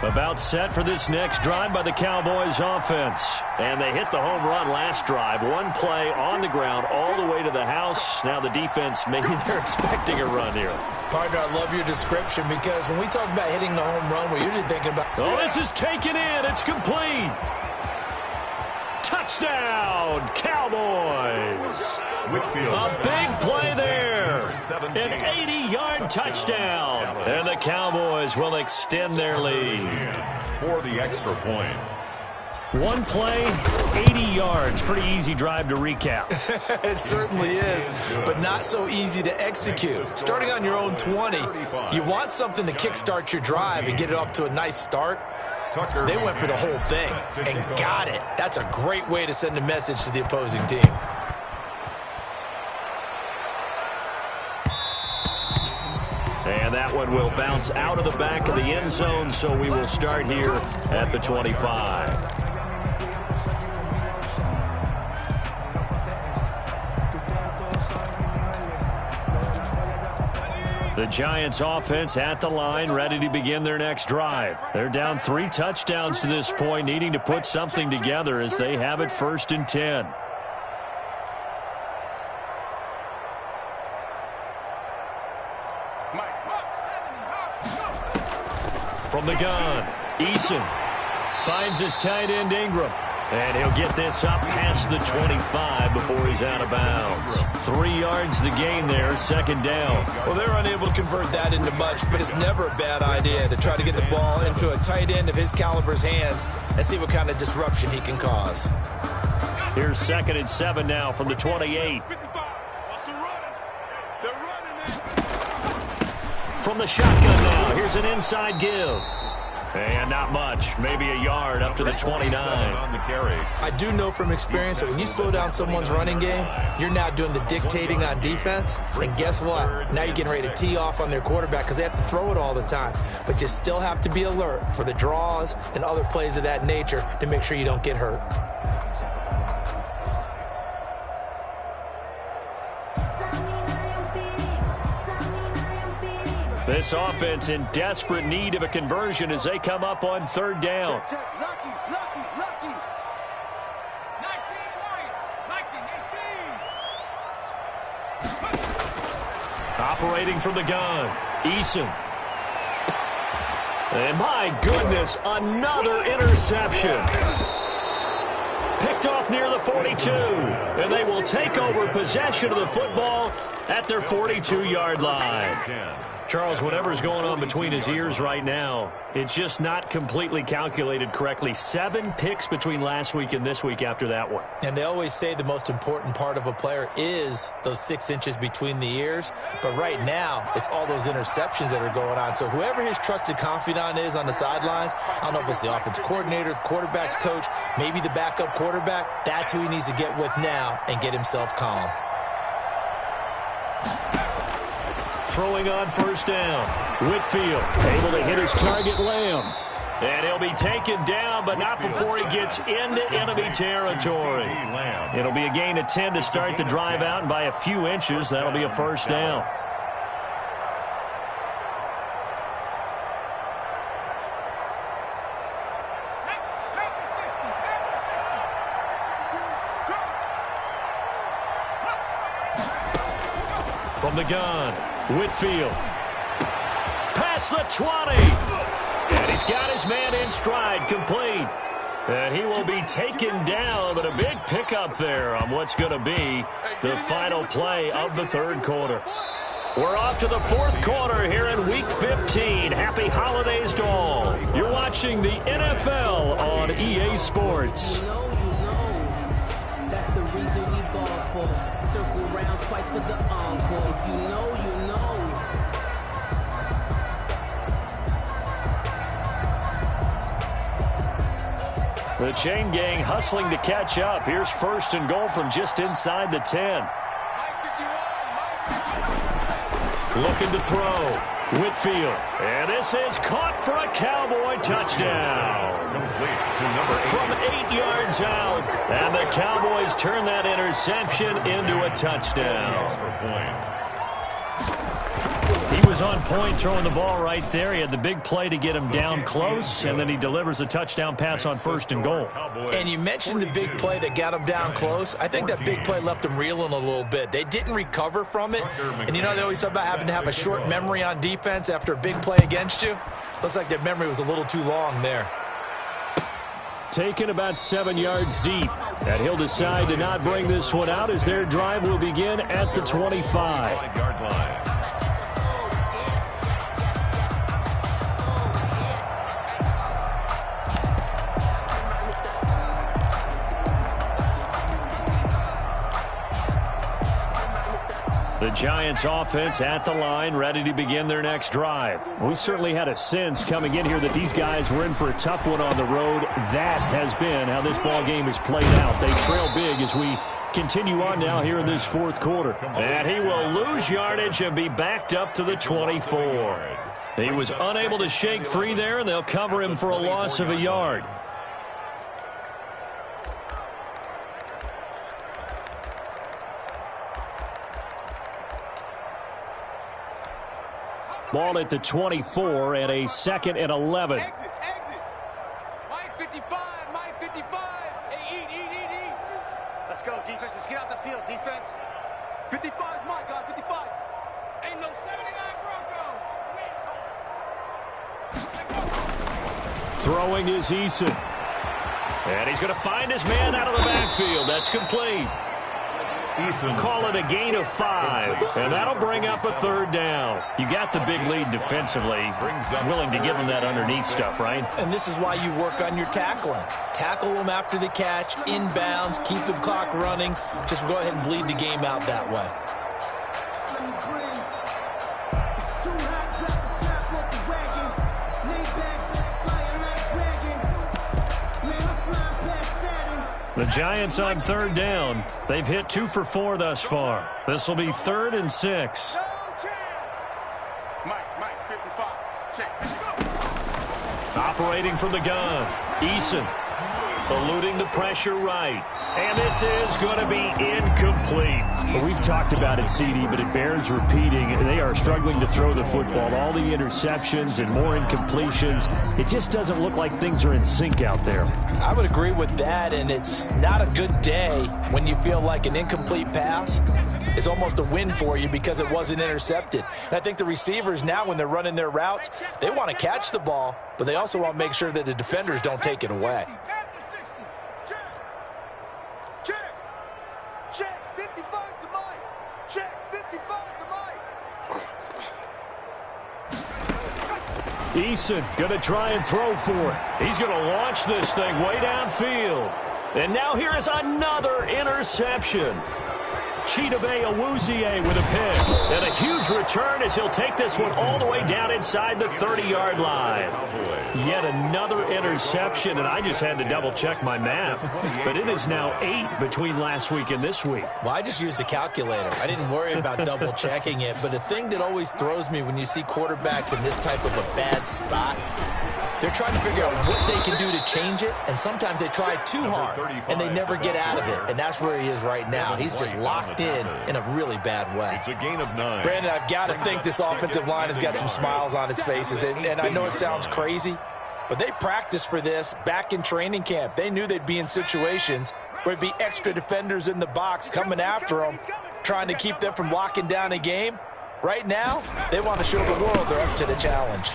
About set for this next drive by the Cowboys offense. And they hit the home run last drive. One play on the ground all the way to the house. Now the defense, maybe they're expecting a run here. Partner, I love your description because when we talk about hitting the home run, we're usually thinking about... Oh, this is taken in. It's complete. Touchdown, Cowboys. A big play there. An 80-yard touchdown. And the Cowboys will extend their lead. For the extra point. One play, 80 yards. Pretty easy drive to recap. It certainly is, but not so easy to execute. Starting on your own 20, you want something to kickstart your drive and get it off to a nice start. They went for the whole thing and got it. That's a great way to send a message to the opposing team. And that one will bounce out of the back of the end zone, so we will start here at the 25. The Giants offense at the line, ready to begin their next drive. They're down 3 touchdowns to this point, needing to put something together as they have it 1st and 10. From the gun, Eason finds his tight end Ingram. And he'll get this up past the 25 before he's out of bounds. 3 yards the gain there, 2nd down. Well, they're unable to convert that into much, but it's never a bad idea to try to get the ball into a tight end of his caliber's hands and see what kind of disruption he can cause. Here's 2nd and 7 now from the 28. From the shotgun now, here's an inside give. And not much, maybe a yard up to the 29. I do know from experience that when you slow down someone's running game, you're now doing the dictating on defense. And guess what? Now you're getting ready to tee off on their quarterback because they have to throw it all the time. But you still have to be alert for the draws and other plays of that nature to make sure you don't get hurt. This offense in desperate need of a conversion as they come up on 3rd down. Operating from the gun, Eason. And my goodness, another interception. Picked off near the 42. And they will take over possession of the football at their 42-yard line. Charles, whatever's going on between his ears right now, it's just not completely calculated correctly. 7 picks between last week and this week after that one. And they always say the most important part of a player is those 6 inches between the ears. But right now, it's all those interceptions that are going on. So whoever his trusted confidant is on the sidelines, I don't know if it's the offensive coordinator, the quarterback's coach, maybe the backup quarterback, that's who he needs to get with now and get himself calm. Throwing on 1st down. Whitfield able to hit his target, Lamb. And he'll be taken down, but not before he gets into enemy territory. It'll be a gain of 10 to start the drive out, and by a few inches, that'll be a first down. From the gun, Whitfield. Past the 20. And he's got his man in stride, complete. And he will be taken down, but a big pickup there on what's going to be the final play of the third quarter. We're off to the fourth quarter here in Week 15. Happy holidays to all. You're watching the NFL on EA Sports. That's the reason we ball for. Circle round twice for the encore. If you know, you know. The chain gang hustling to catch up. Here's first and goal from just inside the 10. Looking to throw. Whitfield. And this is caught for a Cowboy touchdown. From 8 yards out. And the Cowboys turn that interception into a touchdown. He was on point throwing the ball right there. He had the big play to get him down close, and then he delivers a touchdown pass on first and goal. And you mentioned the big play that got him down close. I think that big play left him reeling a little bit. They didn't recover from it. And you know, they always talk about having to have a short memory on defense after a big play against you. Looks like their memory was a little too long there. Taken about 7 yards deep. And he'll decide to not bring this one out as their drive will begin at the 25-yard line. The Giants offense at the line, ready to begin their next drive. We certainly had a sense coming in here that these guys were in for a tough one on the road. That has been how this ball game has played out. They trail big as we continue on now here in this fourth quarter. And he will lose yardage and be backed up to the 24. He was unable to shake free there, and they'll cover him for a loss of a yard. Ball at the 24 and a 2nd and 11. Exit. Mike 55, Mike 55. Hey, eat. Let's go, defense. Let's get out the field, defense. 55 is Mike, guys. 55. Ain't no 79 Bronco. Throwing is Eason. And he's going to find his man out of the backfield. That's complete. Call it a gain of 5, and that'll bring up a third down. You got the big lead defensively, willing to give them that underneath stuff, right? And this is why you work on your tackling. Tackle them after the catch, inbounds, keep the clock running. Just go ahead and bleed the game out that way. The Giants on third down. They've hit 2 for 4 thus far. This will be 3rd and 6. Mike 55. Check. Operating from the gun. Eason eluding the pressure right. And this is going to be incomplete. Well, we've talked about it, CD, but it bears repeating. They are struggling to throw the football. All the interceptions and more incompletions. It just doesn't look like things are in sync out there. I would agree with that, and it's not a good day when you feel like an incomplete pass is almost a win for you because it wasn't intercepted. And I think the receivers now, when they're running their routes, they want to catch the ball, but they also want to make sure that the defenders don't take it away. Check. 55 to Mike. Check. 55 to Mike. Eason going to try and throw for it. He's going to launch this thing way downfield. And now here is another interception. Chidobe Awuzie with a pick. And a huge return as he'll take this one all the way down inside the 30-yard line. Yet another interception, and I just had to double-check my math. But it is now 8 between last week and this week. Well, I just used a calculator. I didn't worry about double-checking it. But the thing that always throws me when you see quarterbacks in this type of a bad spot, they're trying to figure out what they can do to change it, and sometimes they try too hard, and they never get out of it. And that's where he is right now. He's just locked in a really bad way. It's a gain of 9. Brandon, I've got to think this offensive line has got some smiles on its faces. And I know it sounds crazy, but they practiced for this back in training camp. They knew they'd be in situations where it'd be extra defenders in the box coming after them, trying to keep them from locking down a game. Right now, they want to show the world they're up to the challenge.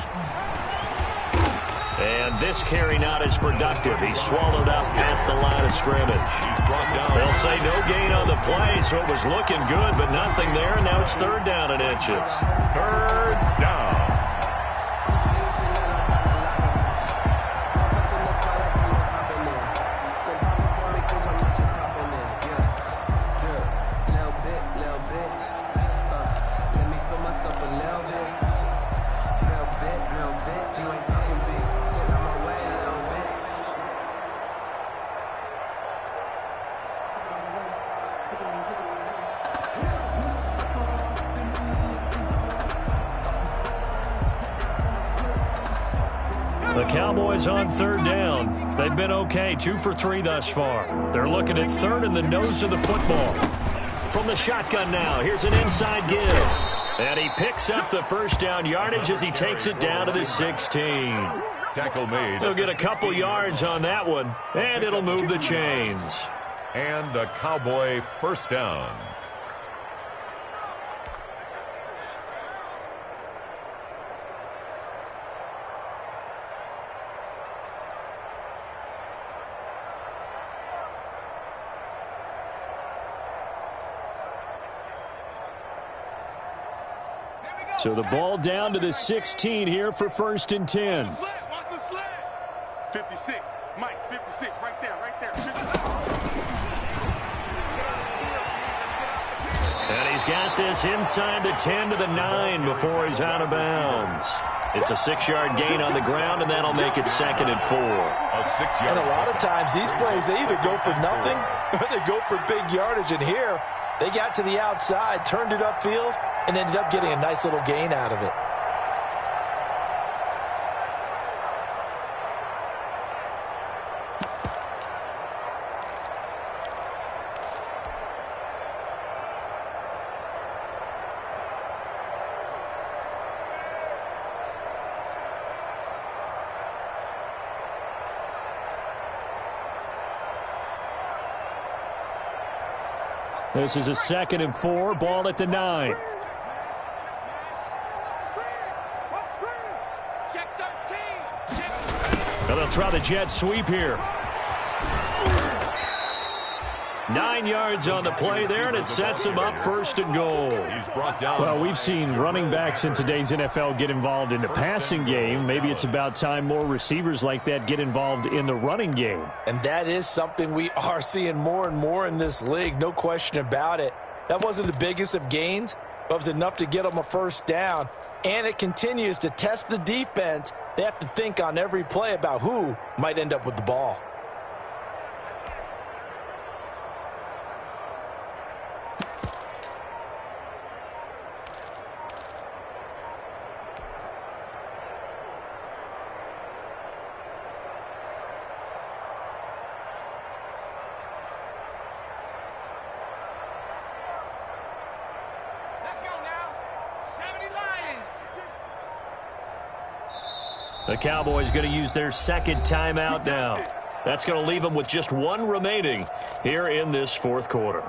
And this carry not as productive. He's swallowed up at the line of scrimmage. They'll say no gain on the play, so it was looking good, but nothing there. Now it's 3rd down and inches. 3rd down. The Cowboys on 3rd down. They've been okay, 2 for 3 thus far. They're looking at 3rd in the nose of the football. From the shotgun now, here's an inside give. And he picks up the 1st down yardage as he takes it down to the 16. Tackle made. He'll get a couple yards on that one, and it'll move the chains. And a Cowboy 1st down. So the ball down to the 16 here for 1st and 10. Watch the slant. 56. Mike, 56. Right there, right there. 56. And he's got this inside the 10 to the 9 before he's out of bounds. It's a 6-yard gain on the ground, and that'll make it 2nd and 4. A 6-yard. And a lot of times these plays, they either go for nothing or they go for big yardage. And here, they got to the outside, turned it upfield, and ended up getting a nice little gain out of it. This is a 2nd and 4, ball at the 9. Well, they'll try the jet sweep here. 9 yards on the play there, and it sets him up 1st and goal. He's brought down. Well, we've seen running backs in today's NFL get involved in the passing game. Maybe it's about time more receivers like that get involved in the running game. And that is something we are seeing more and more in this league, no question about it. That wasn't the biggest of gains, but it was enough to get them a 1st down. And it continues to test the defense. They have to think on every play about who might end up with the ball. The Cowboys going to use their 2nd timeout now. That's going to leave them with just 1 remaining here in this 4th quarter.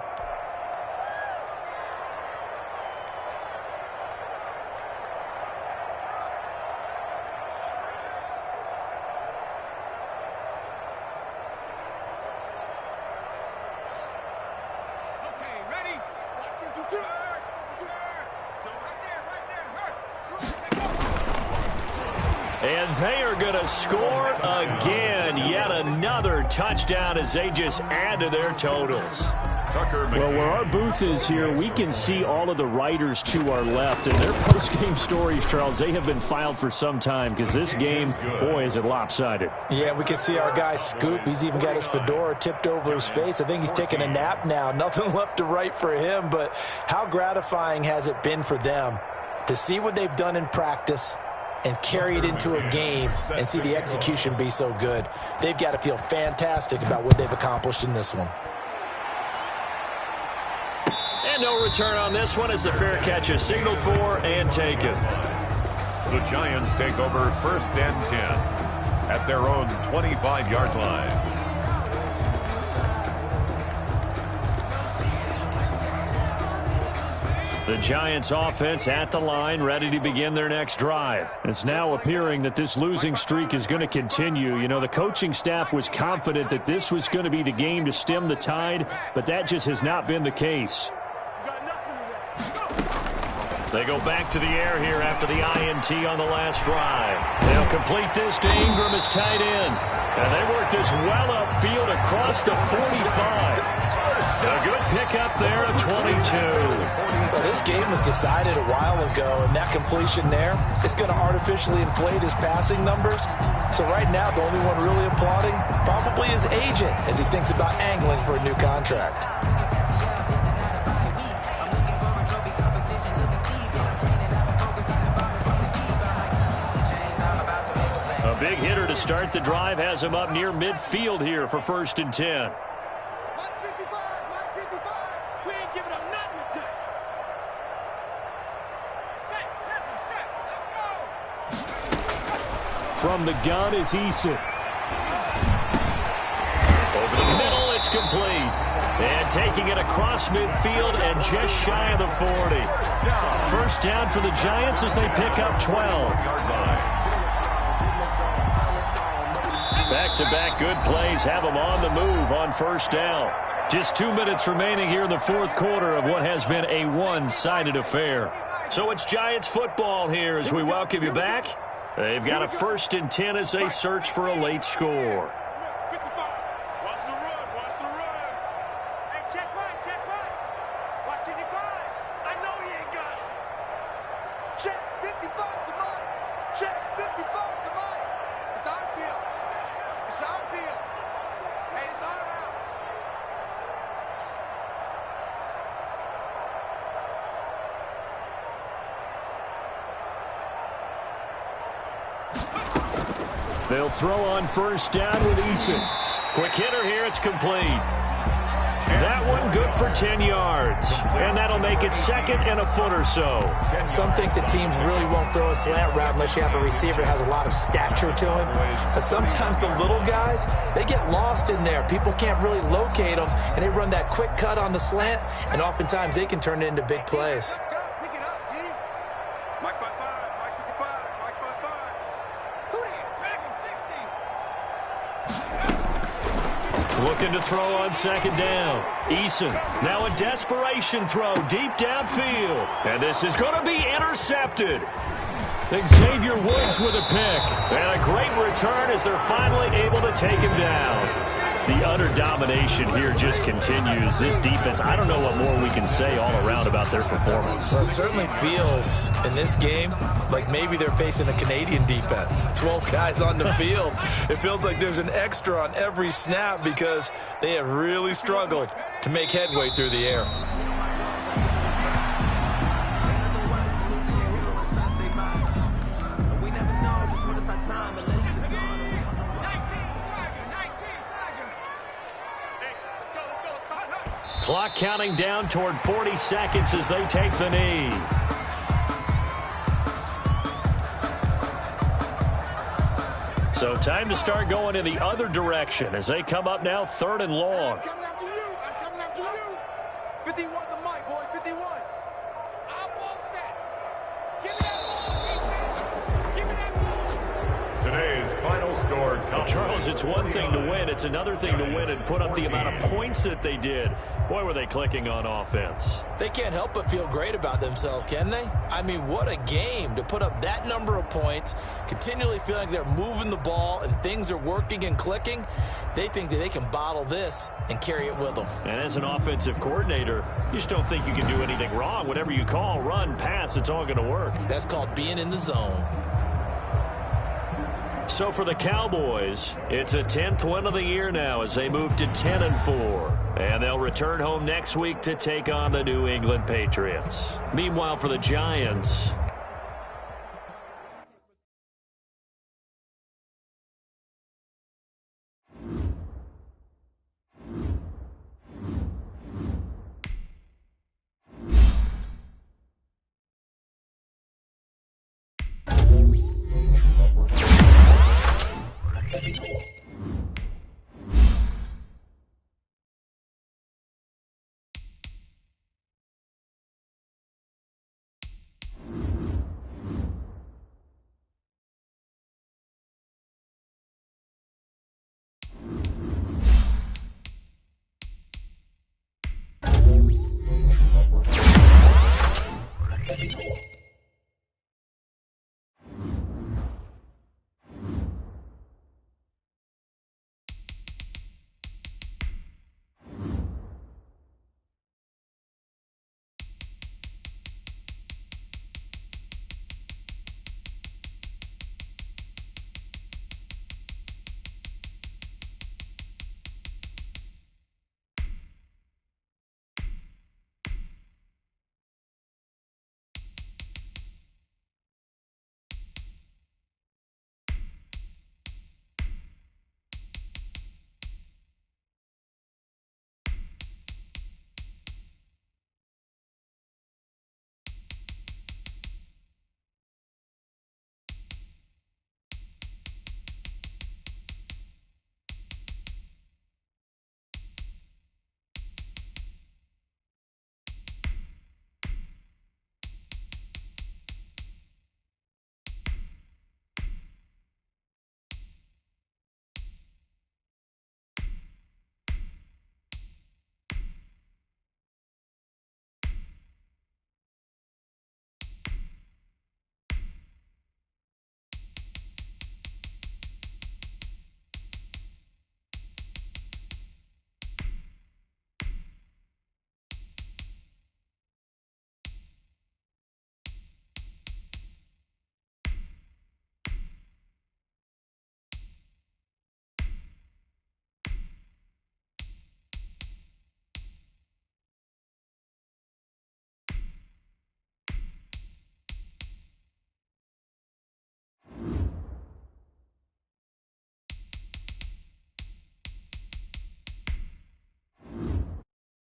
Okay, ready? 52. And they are going to score again. Yet another touchdown as they just add to their totals. Well, where our booth is here, we can see all of the writers to our left. And their post-game stories, Charles, they have been filed for some time because this game, boy, is it lopsided. Yeah, we can see our guy Scoop. He's even got his fedora tipped over his face. I think he's taking a nap now. Nothing left to write for him. But how gratifying has it been for them to see what they've done in practice and carry it into a game and see the execution be so good? They've got to feel fantastic about what they've accomplished in this one. And no return on this one as the fair catch is signaled for and taken. The Giants take over 1st and 10 at their own 25-yard line. The Giants offense at the line, ready to begin their next drive. It's now appearing that this losing streak is going to continue. You know, the coaching staff was confident that this was going to be the game to stem the tide, but that just has not been the case. They go back to the air here after the INT on the last drive. They'll complete this to Ingram as tight end. And they work this well upfield across the 45. A good pickup there at 22. Well, this game was decided a while ago, and that completion there is going to artificially inflate his passing numbers. So right now, the only one really applauding probably his agent as he thinks about angling for a new contract. A big hitter to start the drive has him up near midfield here for 1st and 10. From the gun is Eason. Over the middle, it's complete. And taking it across midfield and just shy of the 40. 1st down for the Giants as they pick up 12. Back-to-back good plays have them on the move on 1st down. Just 2 minutes remaining here in the 4th quarter of what has been a one-sided affair. So it's Giants football here as we welcome you back. They've got a 1st and 10 as they search for a late score. Watch the run, watch the run. Hey, check right, check right. Watching your guard. I know he ain't got it. Check 55 to Mike. Check 55 to Mike. It's our field. It's our field. Hey, it's our house. They'll throw on 1st down with Eason. Quick hitter here, it's complete. That one good for 10 yards. And that'll make it 2nd and a foot or so. Some think that teams really won't throw a slant route unless you have a receiver that has a lot of stature to him. But sometimes the little guys, they get lost in there. People can't really locate them, and they run that quick cut on the slant, and oftentimes they can turn it into big plays. Let's go. Pick it up, G. Mike 55, Mike 55, Mike 55. Who that? Looking to throw on 2nd down. Eason, now a desperation throw deep downfield. And this is going to be intercepted. Xavier Woods with a pick. And a great return as they're finally able to take him down. The utter domination here just continues. This defense, I don't know what more we can say all around about their performance. Well, it certainly feels in this game like maybe they're facing a Canadian defense. 12 guys on the field. It feels like there's an extra on every snap because they have really struggled to make headway through the air. Clock counting down toward 40 seconds as they take the knee. So time to start going in the other direction as they come up now 3rd and long. I'm coming after you. I'm coming after you. 51 to Mike, boy. 51. I want that. Give me that ball, defense. Give me that ball. Today's final score comes Charles, it's one thing to win. It's another thing to win and put up the amount of points that they did. Boy, were they clicking on offense. They can't help but feel great about themselves, can they? I mean, what a game to put up that number of points, continually feeling like they're moving the ball and things are working and clicking. They think that they can bottle this and carry it with them. And as an offensive coordinator, you just don't think you can do anything wrong. Whatever you call, run, pass, it's all going to work. That's called being in the zone. So for the Cowboys, it's a 10th win of the year now as they move to 10-4. And they'll return home next week to take on the New England Patriots. Meanwhile, for the Giants,